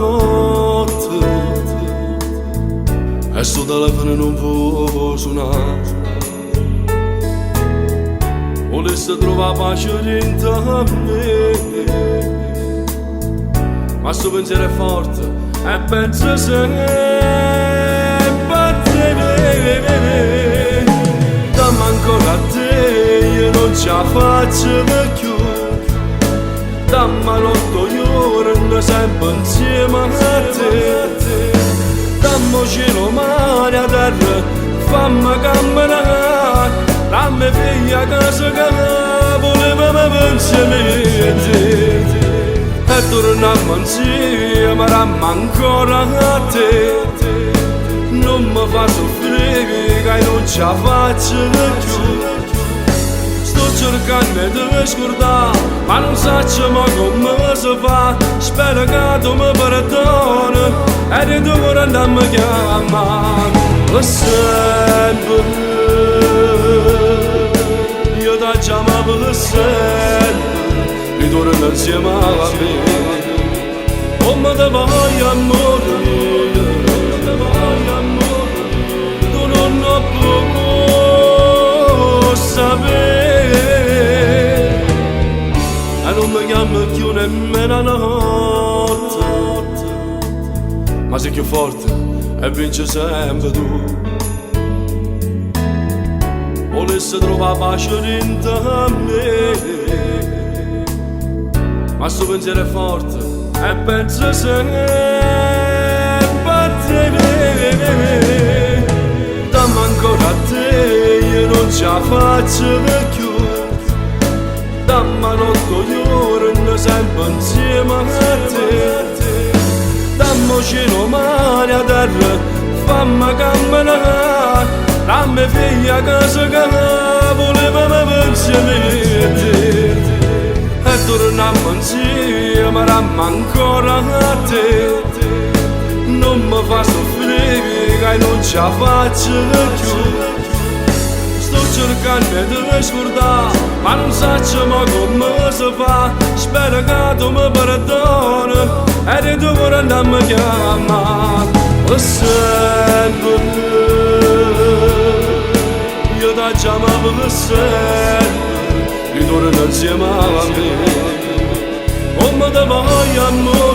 notte e sto telefono non può suonare. Volesse trovare pace dentro a me, ma sto pensiero è forte e penso sempre a te. Dammi ancora a te, io non ce la faccio più. Dammi 8 giorni sempre insieme a te. Dammi cielo, mare a terra, fammi camminare. Dammi figlia a casa che volevamo insieme. E torniamo insieme, rammo ancora a te. Non mi fa soffrire che non ce la faccio più. Sto cercando di scordare, ma non so come si fa. Spero che tu mi perdoni e di tu ora andiamo a chiamare sempre. Io ti chiamo per sempre, ritorno insieme a me. Come ti voglio amore, tu non lo puoi sapere. E non mi chiami più nemmeno a notte, ma sei più forte e vinci sempre tu. Volesse trovare pace dentro a me, ma sto pensiero è forte e penso sempre a te. Dammi ancora a te, io non ce la faccio più. Dammi 8 giorni sempre insieme a te. Dammi cielo, mare a terra, fammi camminare. Dammi figlia a casa che volevamo insieme. E torniamo insieme, rammo ancora a te. Non mi fa soffrire che non ce la faccio più. Sto cercando di scordare, ma non so come si fa. Spero che tu mi perdoni e di tu ora andiamo a chiamare sempre. Io ti chiamo per sempre, ritorno insieme a me. Come ti voglio amore.